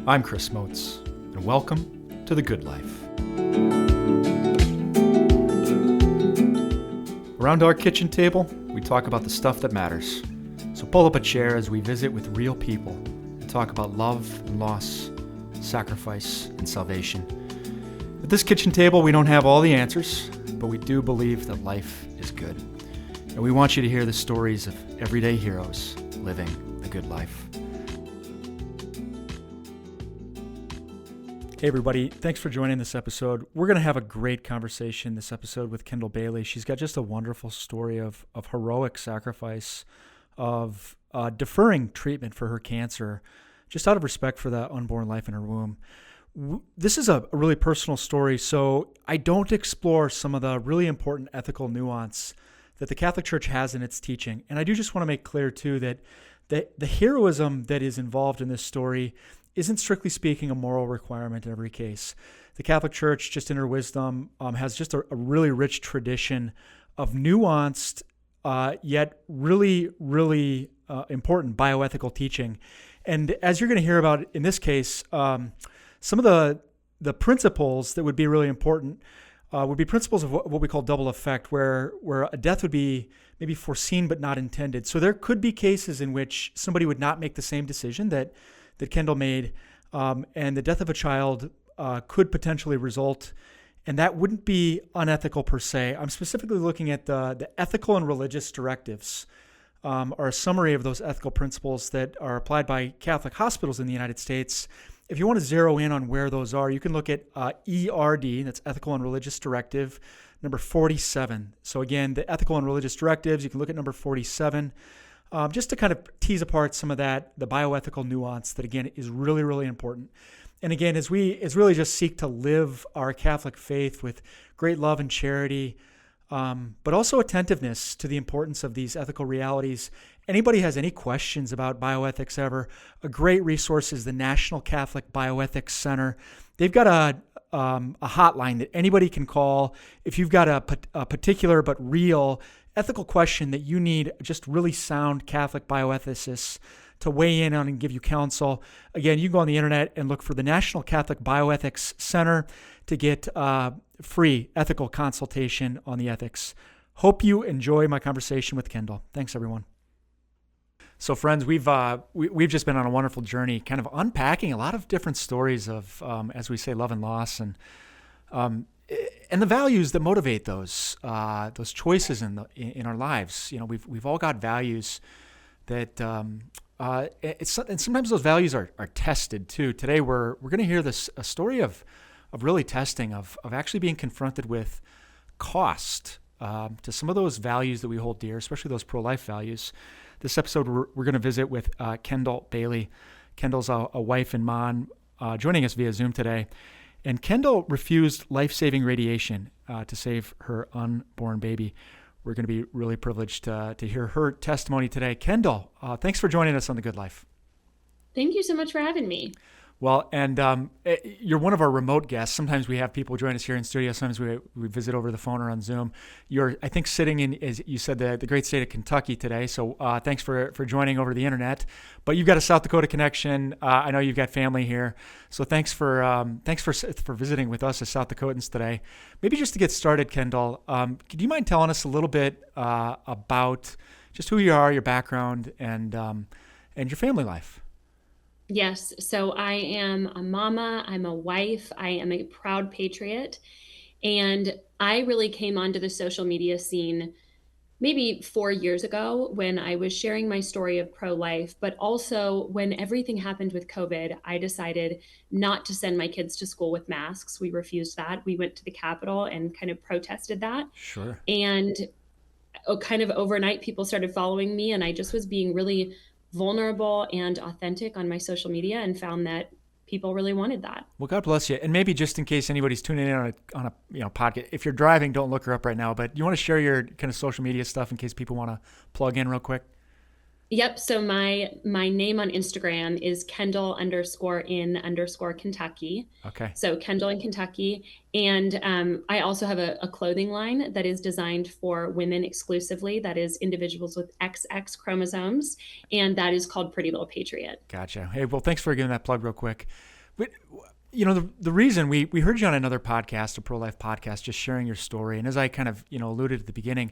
I'm Chris Motes, and welcome to The Good Life. Around our kitchen table, we talk about the stuff that matters. So pull up a chair as we visit with real people and talk about love and loss, sacrifice and salvation. At this kitchen table, we don't have all the answers, but we do believe that life is good. And we want you to hear the stories of everyday heroes living the good life. Hey everybody, thanks for joining this episode. We're going to have a great conversation this episode with Kendall Bailey. She's got just a wonderful story of heroic sacrifice, of deferring treatment for her cancer, just out of respect for that unborn life in her womb. This is a really personal story, so I don't explore some of the really important ethical nuance that the Catholic Church has in its teaching. And I do just want to make clear too that the heroism that is involved in this story isn't strictly speaking a moral requirement in every case. The Catholic Church, just in her wisdom, has just a really rich tradition of nuanced, yet really important bioethical teaching. And as you're going to hear about in this case, some of the principles that would be really important would be principles of what we call double effect, where a death would be maybe foreseen but not intended. So there could be cases in which somebody would not make the same decision that Kendall made, and the death of a child could potentially result, and that wouldn't be unethical per se. I'm specifically looking at the ethical and religious directives, are a summary of those ethical principles that are applied by Catholic hospitals in the United States. If you want to zero in on where those are, you can look at ERD, that's Ethical and Religious Directive, number 47. So again, the ethical and religious directives, you can look at number 47. Just to kind of tease apart some of that, the bioethical nuance that, again, is really important. And again, as really just seek to live our Catholic faith with great love and charity, but also attentiveness to the importance of these ethical realities. Anybody has any questions about bioethics ever, a great resource is the National Catholic Bioethics Center. They've got a hotline that anybody can call if you've got a particular but real ethical question that you need just really sound Catholic bioethicists to weigh in on and give you counsel. Again, you can go on the internet and look for the National Catholic Bioethics Center to get free ethical consultation on the ethics. Hope you enjoy my conversation with Kendall. Thanks, everyone. So, friends, we've just been on a wonderful journey, kind of unpacking a lot of different stories of, as we say, love and loss, and the values that motivate those choices in our lives. You know, we've all got values that and sometimes those values are tested too. Today we're going to hear a story of really testing of actually being confronted with cost to some of those values that we hold dear, especially those pro-life values. This episode we're going to visit with Kendall Bailey. Kendall's a wife and mom joining us via Zoom today. And Kendall refused life-saving radiation to save her unborn baby. We're going to be really privileged to hear her testimony today. Kendall, thanks for joining us on The Good Life. Thank you so much for having me. Well, and you're one of our remote guests. Sometimes we have people join us here in studio. Sometimes we visit over the phone or on Zoom. You're, I think, sitting in, as you said, the great state of Kentucky today. So thanks for joining over the internet. But you've got a South Dakota connection. I know you've got family here. So thanks for visiting with us as South Dakotans today. Maybe just to get started, Kendall, do you mind telling us a little bit about just who you are, your background, and your family life? Yes. So I am a mama. I'm a wife. I am a proud patriot. And I really came onto the social media scene maybe 4 years ago when I was sharing my story of pro-life, but also when everything happened with COVID, I decided not to send my kids to school with masks. We refused that. We went to the Capitol and kind of protested that. Sure. And kind of overnight, people started following me, and I just was being really vulnerable and authentic on my social media and found that people really wanted that. Well, God bless you. And maybe just in case anybody's tuning in on a podcast, if you're driving, don't look her up right now, but you want to share your kind of social media stuff in case people want to plug in real quick? Yep. So my name on Instagram is Kendall underscore in underscore Kentucky. Okay. So Kendall in Kentucky. And I also have a clothing line that is designed for women exclusively. That is individuals with XX chromosomes. And that is called Pretty Little Patriot. Gotcha. Hey, well, thanks for giving that plug real quick. But, the reason we heard you on another podcast, a pro-life podcast, just sharing your story. And as I kind of, alluded at the beginning,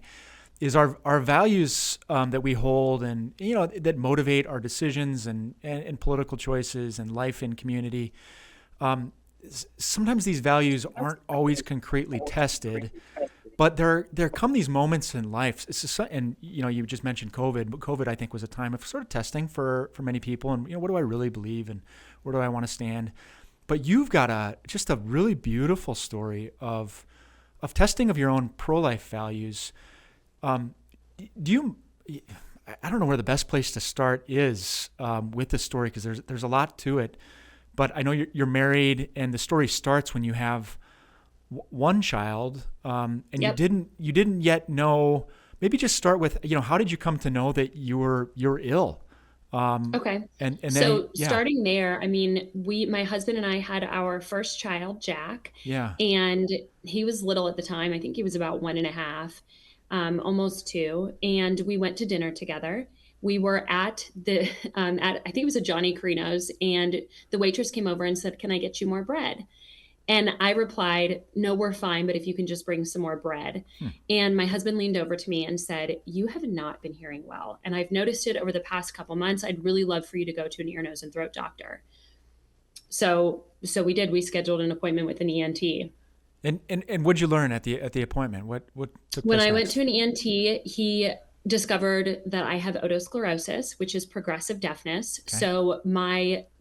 is our values that we hold and, that motivate our decisions and political choices and life in community. Sometimes these values aren't always concretely tested, but there come these moments in life. It's just, and you just mentioned COVID, but COVID I think was a time of sort of testing for many people, and what do I really believe and where do I want to stand? But you've got just a really beautiful story of testing of your own pro-life values. Do you? I don't know where the best place to start is with this story, because there's a lot to it. But I know you're married, and the story starts when you have one child, and Yep. you didn't yet know. Maybe just start with how did you come to know that you're ill? Okay. And then So starting there, I mean, my husband and I had our first child, Jack, yeah, and he was little at the time. I think he was about 1.5, almost 2. And we went to dinner together. We were at I think it was a Johnny Carino's, and the waitress came over and said, "Can I get you more bread?" And I replied, "No, we're fine, but if you can just bring some more bread." hmm, And my husband leaned over to me and said, "You have not been hearing well. And I've noticed it over the past couple months. I'd really love for you to go to an ear, nose, and throat doctor." So we did. We scheduled an appointment with an ENT. and what'd you learn at the appointment? What took When place I went to next? an ENT, he discovered that I have otosclerosis, which is progressive deafness. Okay, So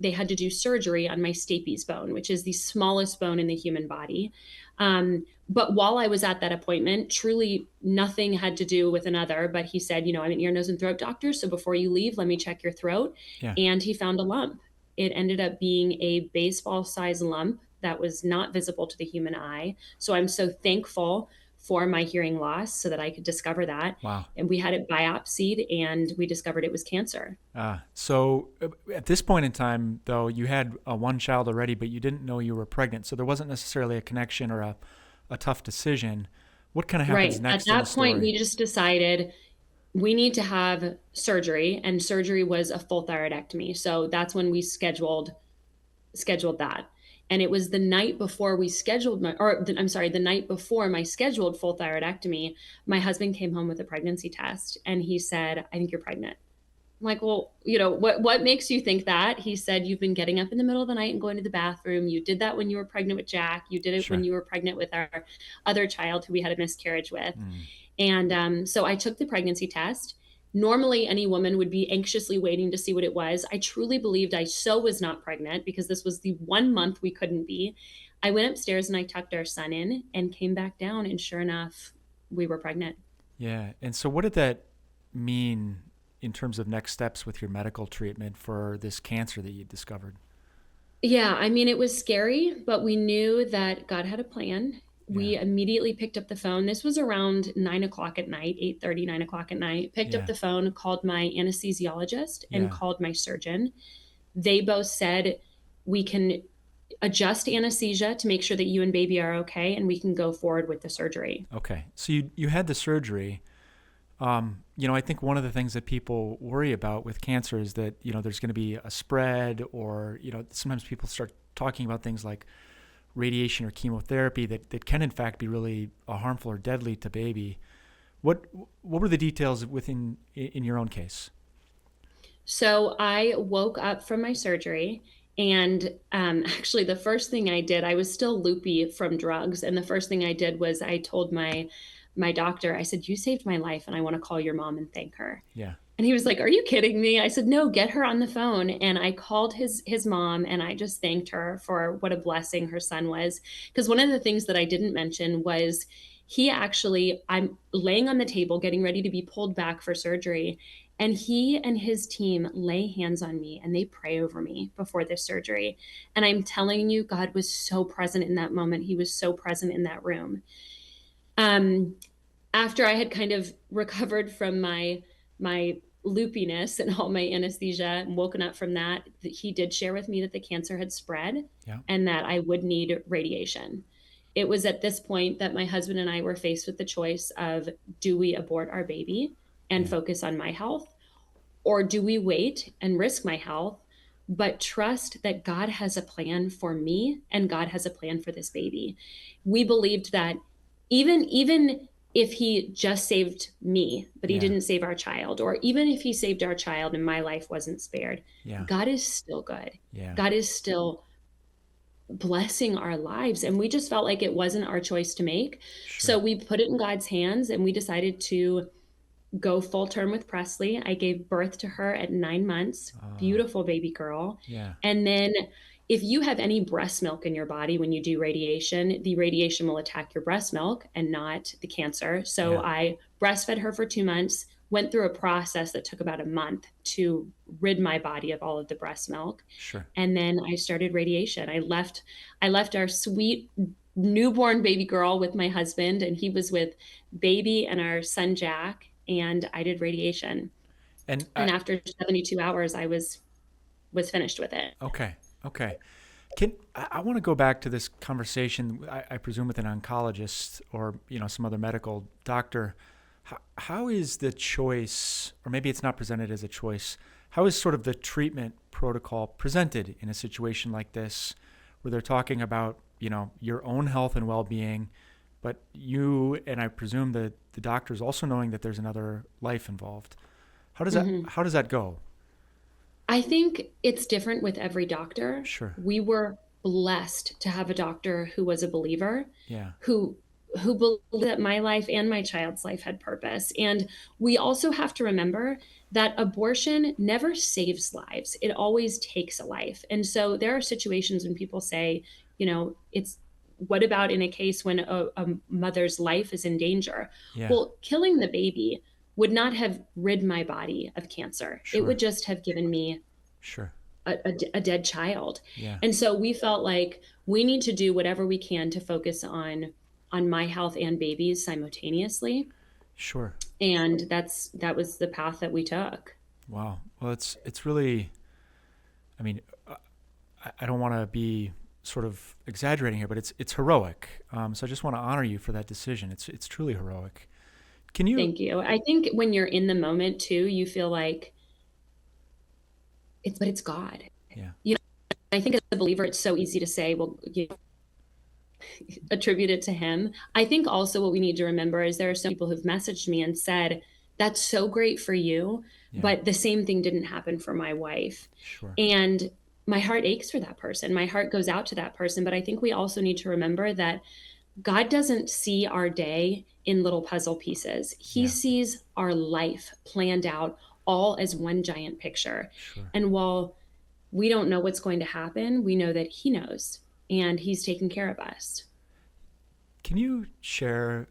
they had to do surgery on my stapes bone, which is the smallest bone in the human body. But while I was at that appointment, truly nothing had to do with another. But he said, "I'm an ear, nose, and throat doctor. So before you leave, let me check your throat." yeah, And he found a lump. It ended up being a baseball size lump that was not visible to the human eye. So I'm so thankful for my hearing loss so that I could discover that. wow. And we had it biopsied, and we discovered it was cancer. So at this point in time, though, you had one child already, but you didn't know you were pregnant. So there wasn't necessarily a connection or a tough decision. What kind of happens Right. At next in the that point, story? we just decided we need to have surgery, and surgery was a full thyroidectomy. So that's when we scheduled that. And it was the night before we scheduled I'm sorry, the night before my scheduled full thyroidectomy, my husband came home with a pregnancy test, and he said, "I think you're pregnant." I'm like, "Well, what makes you think that?" He said, "You've been getting up in the middle of the night and going to the bathroom. You did that when you were pregnant with Jack. You did it when Sure. you were pregnant with our other child who we had a miscarriage with." Mm, And so I took the pregnancy test. Normally, any woman would be anxiously waiting to see what it was. I truly believed I so was not pregnant because this was the 1 month we couldn't be. I went upstairs and I tucked our son in and came back down, and sure enough, we were pregnant. yeah. And so what did that mean in terms of next steps with your medical treatment for this cancer that you discovered? Yeah, I mean, it was scary, but we knew that God had a plan. Yeah. We immediately picked up the phone. This was around 9 o'clock at night, 8:30, 9 o'clock at night. Picked up Yeah. the phone, called my anesthesiologist, and Yeah. called my surgeon. They both said, "We can adjust anesthesia to make sure that you and baby are okay, and we can go forward with the surgery." Okay. So you had the surgery. I think one of the things that people worry about with cancer is that, there's going to be a spread, or, sometimes people start talking about things like radiation or chemotherapy that can in fact be really harmful or deadly to baby. What what were the details in your own case? So I woke up from my surgery, and actually, the first thing I did, I was still loopy from drugs, and the first thing I did was I told my doctor, I said, "You saved my life, and I want to call your mom and thank her." Yeah. And he was like, "Are you kidding me?" I said, "No, get her on the phone." And I called his mom, and I just thanked her for what a blessing her son was. Because one of the things that I didn't mention was I'm laying on the table getting ready to be pulled back for surgery. And he and his team lay hands on me and they pray over me before this surgery. And I'm telling you, God was so present in that moment. He was so present in that room. Um, After I had kind of recovered from my loopiness and all my anesthesia and woken up from that, he did share with me that the cancer had spread Yeah. and that I would need radiation. It was at this point that my husband and I were faced with the choice of, do we abort our baby and Yeah. focus on my health, or do we wait and risk my health, but trust that God has a plan for me and God has a plan for this baby? We believed that even if he just saved me, but he Yeah. didn't save our child, or even if he saved our child and my life wasn't spared, Yeah. God is still good. Yeah. God is still blessing our lives. And we just felt like it wasn't our choice to make. So Sure. we put it in God's hands and we decided to go full term with Presley. I gave birth to her at 9 months, Uh, beautiful baby girl. yeah. And then if you have any breast milk in your body when you do radiation, the radiation will attack your breast milk and not the cancer. So Yeah. I breastfed her for 2 months, went through a process that took about a month to rid my body of all of the breast milk. Sure. And then I started radiation. I left our sweet newborn baby girl with my husband, and he was with baby and our son Jack, and I did radiation. And And after 72 hours, I was finished with it. okay. Okay. I want to go back to this conversation, I presume with an oncologist or, some other medical doctor. How is the choice, or maybe it's not presented as a choice, how is sort of the treatment protocol presented in a situation like this where they're talking about, your own health and well-being, but you, and I presume the doctors also knowing that there's another life involved. Mhm. How does that go? I think it's different with every doctor. Sure. We were blessed to have a doctor who was a believer, Yeah. who believed that my life and my child's life had purpose. And we also have to remember that abortion never saves lives. It always takes a life. And so there are situations when people say, it's, what about in a case when a mother's life is in danger? Yeah. Well, killing the baby would not have rid my body of cancer. It Sure. would just have given me Sure. a dead child. Yeah. And so we felt like we need to do whatever we can to focus on my health and babies simultaneously. Sure. And that was the path that we took. Wow. Well, it's really, I mean, I don't want to be sort of exaggerating here, but it's heroic. So I just want to honor you for that decision. It's truly heroic. Can you? Thank you. I think when you're in the moment too, you feel like it's God. Yeah. I think as a believer, it's so easy to say, well, attribute it to him. I think also what we need to remember is there are some people who've messaged me and said, that's so great for you, Yeah. but the same thing didn't happen for my wife. Sure. And my heart aches for that person. My heart goes out to that person. But I think we also need to remember that God doesn't see our day in little puzzle pieces. He Yeah. sees our life planned out all as one giant picture. Sure. And while we don't know what's going to happen, we know that he knows and he's taking care of us. Can you share?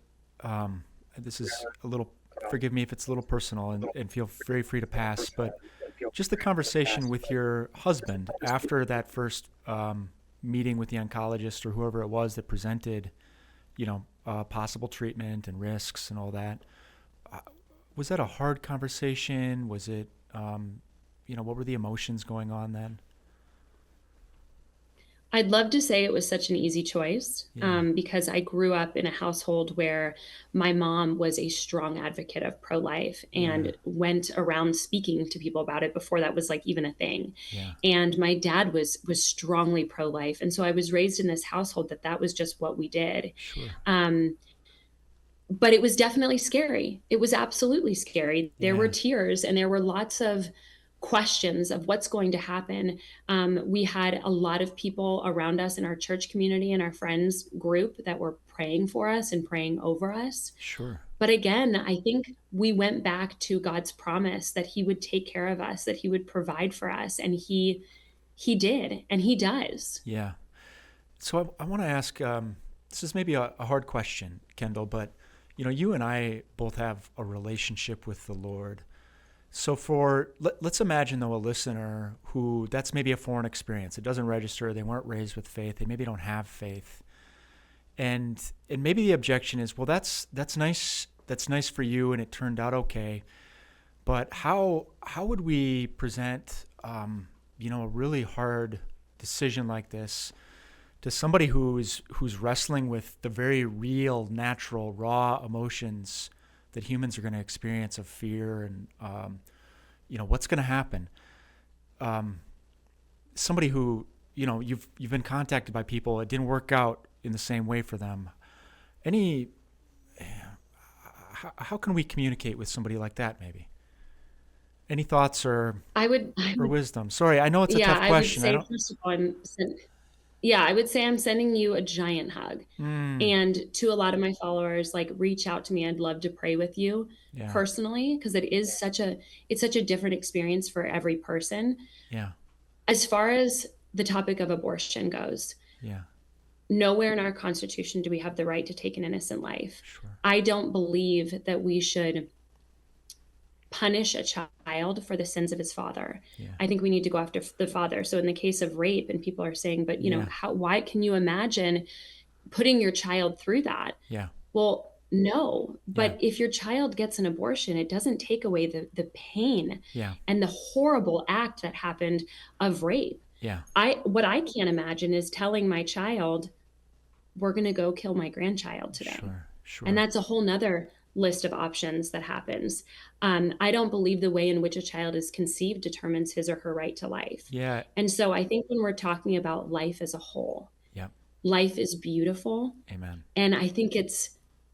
This is a little. Forgive me if it's a little personal, and feel very free to pass. But just the conversation with your husband after that first meeting with the oncologist or whoever it was that presented, possible treatment and risks and all that. Was that a hard conversation? Was it, what were the emotions going on then? I'd love to say it was such an easy choice Yeah. because I grew up in a household where my mom was a strong advocate of pro-life Yeah. and went around speaking to people about it before that was like even a thing. Yeah. And my dad was strongly pro-life, and so I was raised in this household that was just what we did. Sure. But it was definitely scary. It was absolutely scary. There were Yeah. tears and there were lots of questions of what's going to happen. We had a lot of people around us in our church community and our friends group that were praying for us and praying over us. Sure. But again, I think we went back to God's promise that he would take care of us, that he would provide for us. And he did, and he does. Yeah. So I want to ask, this is maybe a hard question, Kendall, but you and I both have a relationship with the Lord. So let's imagine though a listener who that's maybe a foreign experience. It doesn't register. They weren't raised with faith. They maybe don't have faith. And maybe the objection is, well, that's nice. That's nice for you. And it turned out okay. But how would we present, a really hard decision like this to somebody who's wrestling with the very real, natural, raw emotions that humans are going to experience of fear and what's going to happen? Somebody who you've been contacted by people, it didn't work out in the same way for them. How can we communicate with somebody like that? Maybe any thoughts or wisdom? Sorry, I know it's a tough question. I would say, first of all, I would say I'm sending you a giant hug. And to a lot of my followers, like, reach out to me. I'd love to pray with you personally, because it's such a different experience for every person. Yeah. As far as the topic of abortion goes, nowhere in our Constitution do we have the right to take an innocent life. Sure. I don't believe that we should punish a child for the sins of his father. I think we need to go after the father. So in the case of rape, and people are saying, but why can you imagine putting your child through that? Well, no, but if your child gets an abortion, it doesn't take away the pain and the horrible act that happened of rape. What I can't imagine is telling my child, we're going to go kill my grandchild today. Sure. And that's a whole nother list of options that happens. I don't believe the way in which a child is conceived determines his or her right to life. And so I think when we're talking about life as a whole, life is beautiful. Amen. And I think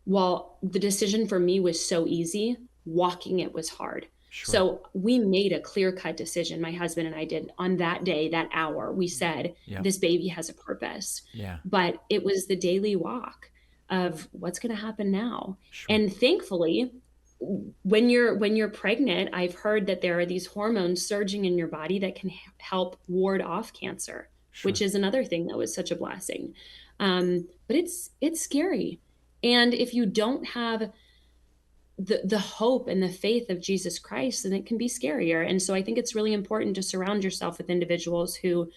while the decision for me was so easy, walking it was hard. Sure. So we made a clear-cut decision, my husband and I did, on that day, that hour. We said, this baby has a purpose. But it was the daily walk of what's going to happen now. Sure. And thankfully, when you're pregnant, I've heard that there are these hormones surging in your body that can help ward off cancer, which is another thing that was such a blessing. But it's scary. And if you don't have the hope and the faith of Jesus Christ, then it can be scarier. And so I think it's really important to surround yourself with individuals who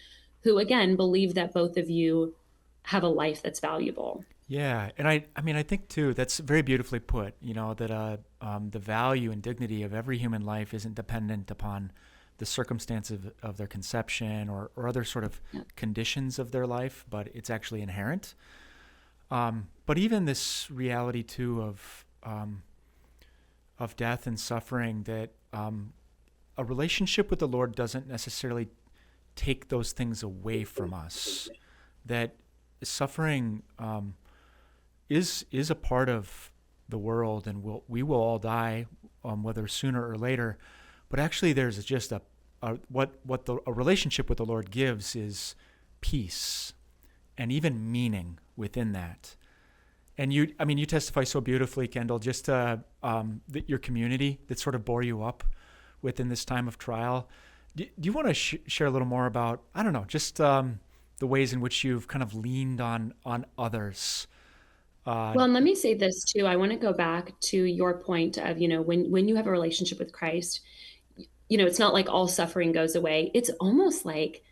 again, believe that both of you have a life that's valuable. Yeah. And I think too, that's very beautifully put, that the value and dignity of every human life isn't dependent upon the circumstances of their conception or other sort of conditions of their life, but it's actually inherent. But even this reality too of death and suffering, that a relationship with the Lord doesn't necessarily take those things away from us. That suffering is a part of the world, and we will all die, whether sooner or later. But actually, there's just a relationship with the Lord gives is peace and even meaning within that. And you testify so beautifully, Kendall, just that your community that sort of bore you up within this time of trial. Do you want to share a little more about, I don't know, just the ways in which you've kind of leaned on others? Well, and let me say this too. I want to go back to your point of, when you have a relationship with Christ, it's not like all suffering goes away. It's almost like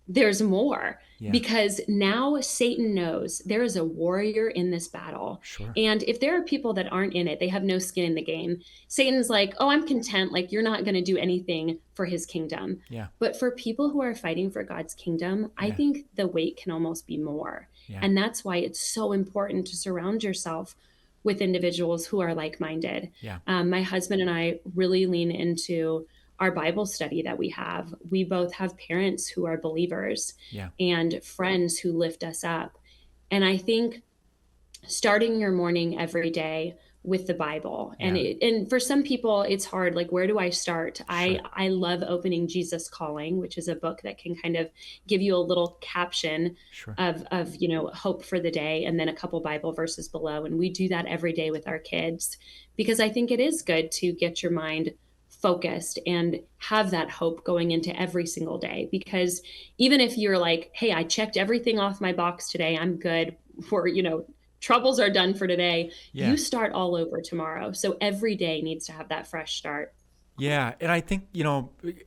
there's more, because now Satan knows there is a warrior in this battle. Sure. And if there are people that aren't in it, they have no skin in the game. Satan's like, oh, I'm content. Like, you're not going to do anything for his kingdom. But for people who are fighting for God's kingdom, I think the weight can almost be more. And that's why it's so important to surround yourself with individuals who are like-minded. My husband and I really lean into our Bible study that we have. We both have parents who are believers and friends who lift us up. And I think starting your morning every day with the Bible, and for some people it's hard, like, where do I start? Sure. I love opening Jesus Calling, which is a book that can kind of give you a little caption of hope for the day, and then a couple Bible verses below. And we do that every day with our kids, because I think it is good to get your mind focused and have that hope going into every single day. Because even if you're like, hey, I checked everything off my box today, I'm good for, troubles are done for today. You start all over tomorrow. So every day needs to have that fresh start. Yeah. And I think,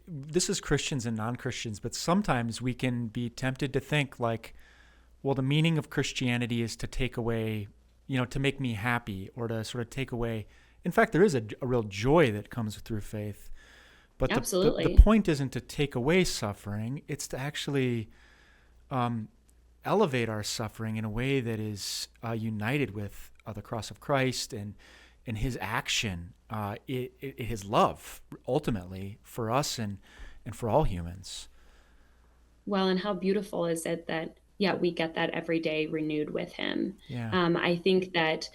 this is Christians and non-Christians, but sometimes we can be tempted to think like, well, the meaning of Christianity is to take away, to make me happy, or to sort of take away. In fact, there is a real joy that comes through faith. But the Absolutely. point isn't to take away suffering, it's to actually um, elevate our suffering in a way that is united with the cross of Christ and his action, his love ultimately for us and for all humans. Well, and how beautiful is it that, yeah, we get that every day renewed with him. Yeah, I think that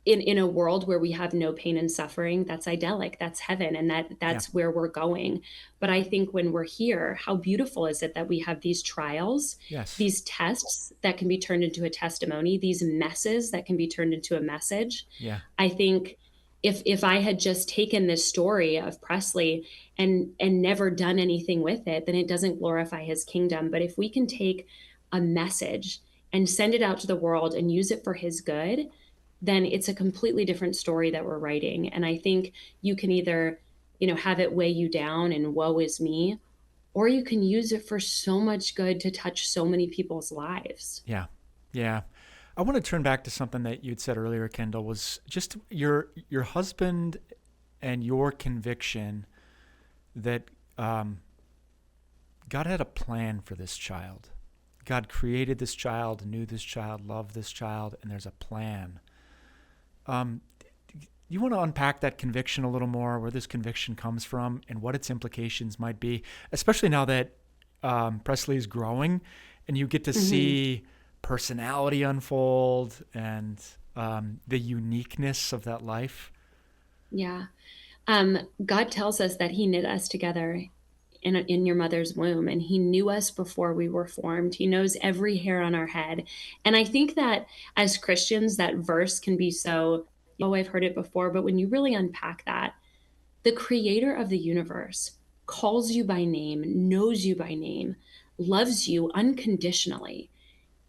in a world where we have no pain and suffering, that's idyllic, that's heaven, and yeah, that's where we're going. But I think when we're here, how beautiful is it that we have these trials, yes, these tests that can be turned into a testimony, these messes that can be turned into a message. yeah, I think if I had just taken this story of Presley and never done anything with it, then it doesn't glorify his kingdom. But if we can take a message and send it out to the world and use it for his good, then it's a completely different story that we're writing. And I think you can either, have it weigh you down and woe is me, or you can use it for so much good to touch so many people's lives. yeah, yeah. I want to turn back to something that you'd said earlier, Kendall, was just your husband and your conviction that God had a plan for this child. God created this child, knew this child, loved this child, and there's a plan. Um, you want to unpack that conviction a little more, where this conviction comes from, and what its implications might be, especially now that Presley is growing, and you get to Hmm. see personality unfold and the uniqueness of that life. Yeah. God tells us that he knit us together in your mother's womb, and he knew us before we were formed. He knows every hair on our head. And I think that as Christians, that verse can be so, oh, I've heard it before. But when you really unpack that, the creator of the universe calls you by name, knows you by name, loves you unconditionally.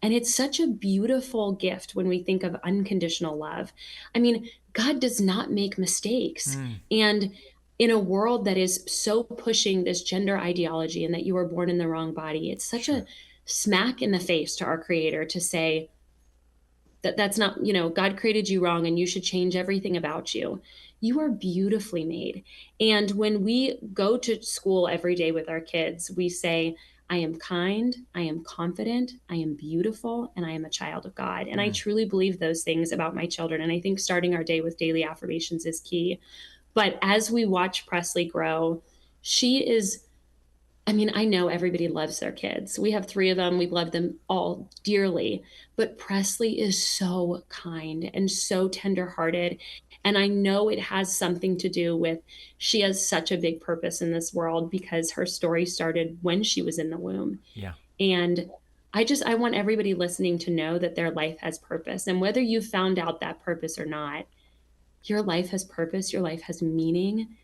And it's such a beautiful gift when we think of unconditional love. I mean, God does not make mistakes. Mm, And in a world that is so pushing this gender ideology and that you were born in the wrong body, it's such a sure. smack in the face to our creator to say that that's not, God created you wrong and you should change everything about you. You are beautifully made. And when we go to school every day with our kids, we say, I am kind, I am confident, I am beautiful, and I am a child of God. And I Mm, truly believe those things about my children. And I think starting our day with daily affirmations is key. But as we watch Presley grow, she is, I mean, I know everybody loves their kids. We have three of them. We love them all dearly. But Presley is so kind and so tenderhearted. And I know it has something to do with she has such a big purpose in this world because her story started when she was in the womb. yeah, And I want everybody listening to know that their life has purpose. And whether you found out that purpose or not, your life has purpose, your life has meaning,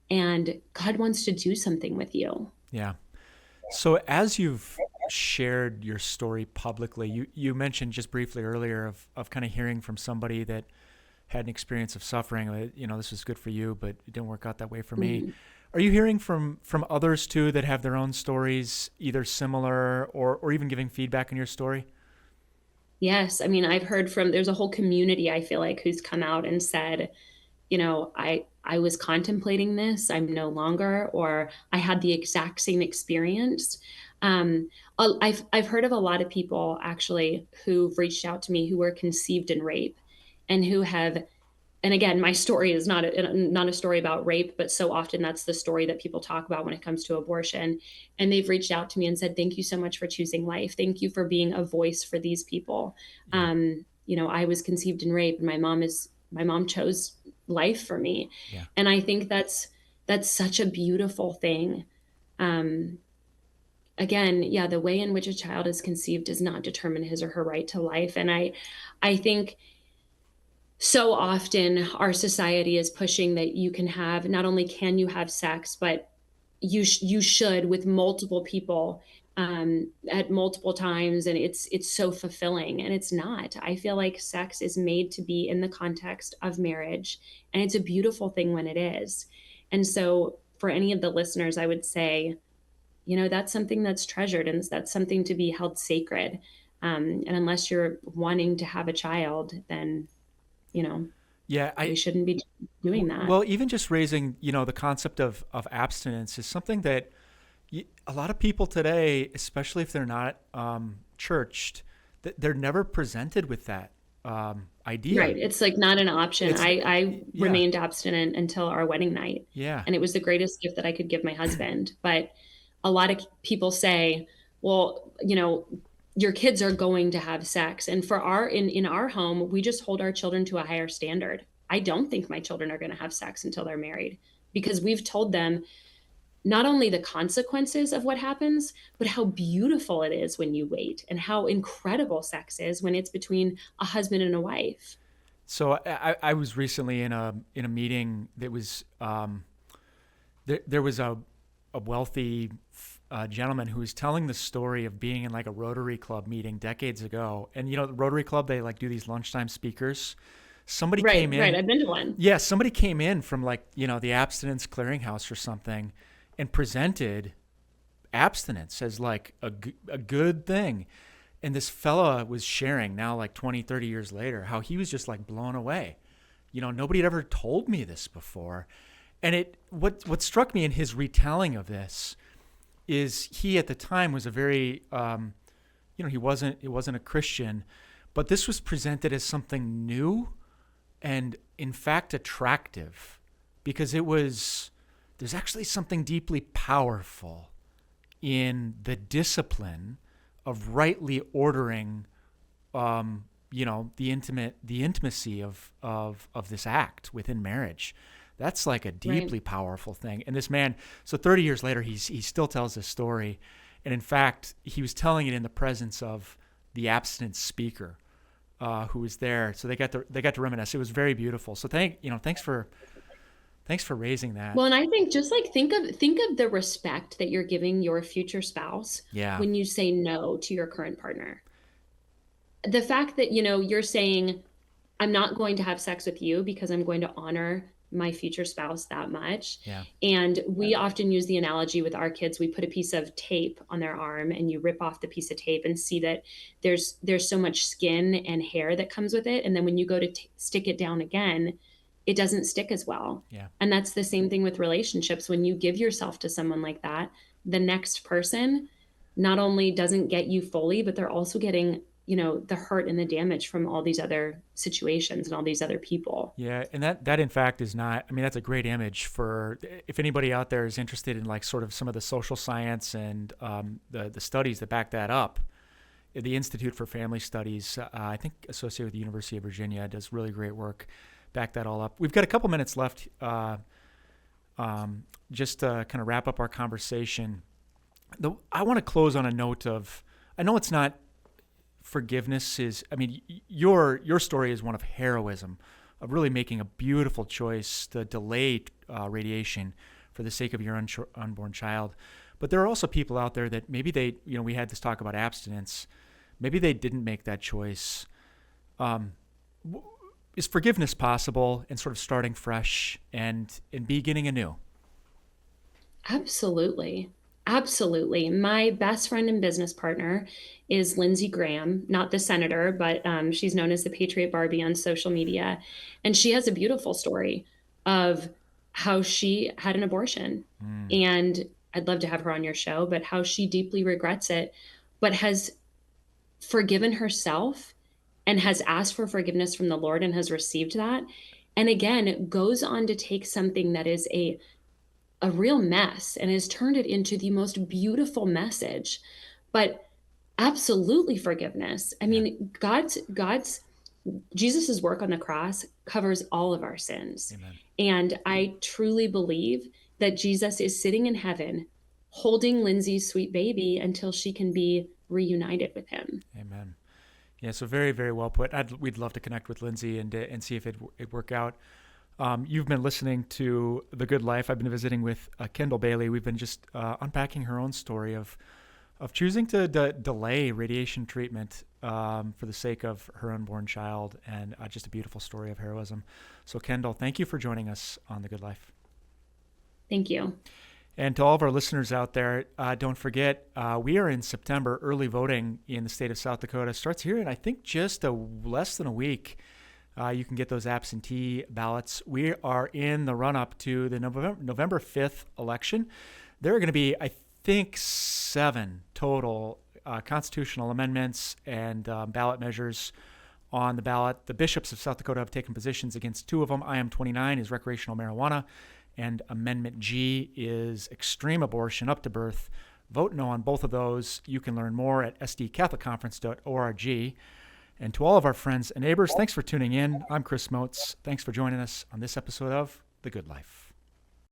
and God wants to do something with you. yeah. So as you've shared your story publicly, you mentioned just briefly earlier of kind of hearing from somebody that had an experience of suffering. This was good for you, but it didn't work out that way for me. Mhm. Are you hearing from others too that have their own stories, either similar or even giving feedback on your story? Yes, I mean, I've heard from there's a whole community I feel like who's come out and said, I was contemplating this, I'm no longer, or I had the exact same experience. I've heard of a lot of people actually who've reached out to me who were conceived in rape and who have, and again, my story is not a story about rape, but so often that's the story that people talk about when it comes to abortion. And they've reached out to me and said, "Thank you so much for choosing life. Thank you for being a voice for these people." Yeah, I was conceived in rape, and my mom chose life for me, yeah, and I think that's such a beautiful thing. Um, Again, yeah, the way in which a child is conceived does not determine his or her right to life, and I think so often our society is pushing that you can have not only can you have sex, but you should with multiple people at multiple times, and it's so fulfilling, and it's not. I feel like sex is made to be in the context of marriage, and it's a beautiful thing when it is. And so for any of the listeners, I would say, that's something that's treasured and that's something to be held sacred. And unless you're wanting to have a child, then you know Yeah, We shouldn't be doing that. well, even just raising, the concept of abstinence is something that a lot of people today, especially if they're not churched, they're never presented with that idea. Right. It's like not an option. It's I yeah, remained abstinent until our wedding night, yeah. and it was the greatest gift that I could give my husband. But a lot of people say, well, your kids are going to have sex. And for in our home, we just hold our children to a higher standard. I don't think my children are going to have sex until they're married because we've told them not only the consequences of what happens, but how beautiful it is when you wait and how incredible sex is when it's between a husband and a wife. So I was recently in a meeting that was there was a wealthy gentleman who was telling the story of being in like a Rotary Club meeting decades ago, and the Rotary Club, they like do these lunchtime speakers. Somebody Right, came right. in, I've been to one. yeah, somebody came in from like the abstinence clearinghouse or something, and presented abstinence as like a good thing. And this fella was sharing now, like 20, 30 years later, how he was just like blown away. Nobody had ever told me this before. And what struck me in his retelling of this is he at the time was a very, he wasn't a Christian, but this was presented as something new and in fact attractive, because there's actually something deeply powerful in the discipline of rightly ordering, the intimacy of this act within marriage. That's like a Right. deeply powerful thing. And this man, so 30 years later, he still tells this story. And in fact, he was telling it in the presence of the abstinence speaker who was there. So they got to reminisce. It was very beautiful. So thanks for raising that. Well, and I think just like think of the respect that you're giving your future spouse Yeah. when you say no to your current partner. The fact that, you're saying, I'm not going to have sex with you because I'm going to honor my future spouse that much. Yeah. And we often use the analogy with our kids. We put a piece of tape on their arm and you rip off the piece of tape and see that there's so much skin and hair that comes with it. And then when you go to stick it down again, it doesn't stick as well. Yeah. And that's the same thing with relationships. When you give yourself to someone like that, the next person not only doesn't get you fully, but they're also getting, the hurt and the damage from all these other situations and all these other people. Yeah, and that in fact is not. I mean, that's a great image for if anybody out there is interested in like sort of some of the social science and the studies that back that up. The Institute for Family Studies, I think associated with the University of Virginia, does really great work. Back that all up. We've got a couple minutes left, just to kind of wrap up our conversation. I want to close on a note of. I know it's not. Forgiveness is, I mean, your story is one of heroism, of really making a beautiful choice to delay radiation for the sake of your unborn child. But there are also people out there that maybe we had this talk about abstinence. Maybe they didn't make that choice. Is forgiveness possible and sort of starting fresh and beginning anew? Absolutely. Absolutely. My best friend and business partner is Lindsey Graham, not the senator, but she's known as the Patriot Barbie on social media. And she has a beautiful story of how she had an abortion. Mm, And I'd love to have her on your show, but how she deeply regrets it, but has forgiven herself and has asked for forgiveness from the Lord and has received that. And again, goes on to take something that is a real mess and has turned it into the most beautiful message. But absolutely forgiveness. I yeah. mean, God's Jesus's work on the cross covers all of our sins. Amen. And I truly believe that Jesus is sitting in heaven holding Lindsay's sweet baby until she can be reunited with him. Amen. Yeah, so very, very well put. We'd love to connect with Lindsay and see if it'd work out. You've been listening to The Good Life. I've been visiting with Kendall Bailey. We've been just unpacking her own story of choosing to delay radiation treatment for the sake of her unborn child, and just a beautiful story of heroism. So Kendall, thank you for joining us on The Good Life. Thank you. And to all of our listeners out there, don't forget, we are in September. Early voting in the state of South Dakota starts here in, I think, just less than a week. You can get those absentee ballots. We are in the run-up to the November 5th election. There are going to be, I think, 7 total constitutional amendments and ballot measures on the ballot. The bishops of South Dakota have taken positions against 2 of them. IM 29 is recreational marijuana, and Amendment G is extreme abortion up to birth. Vote no on both of those. You can learn more at sdcatholicconference.org. And to all of our friends and neighbors, thanks for tuning in. I'm Chris Motes. Thanks for joining us on this episode of The Good Life.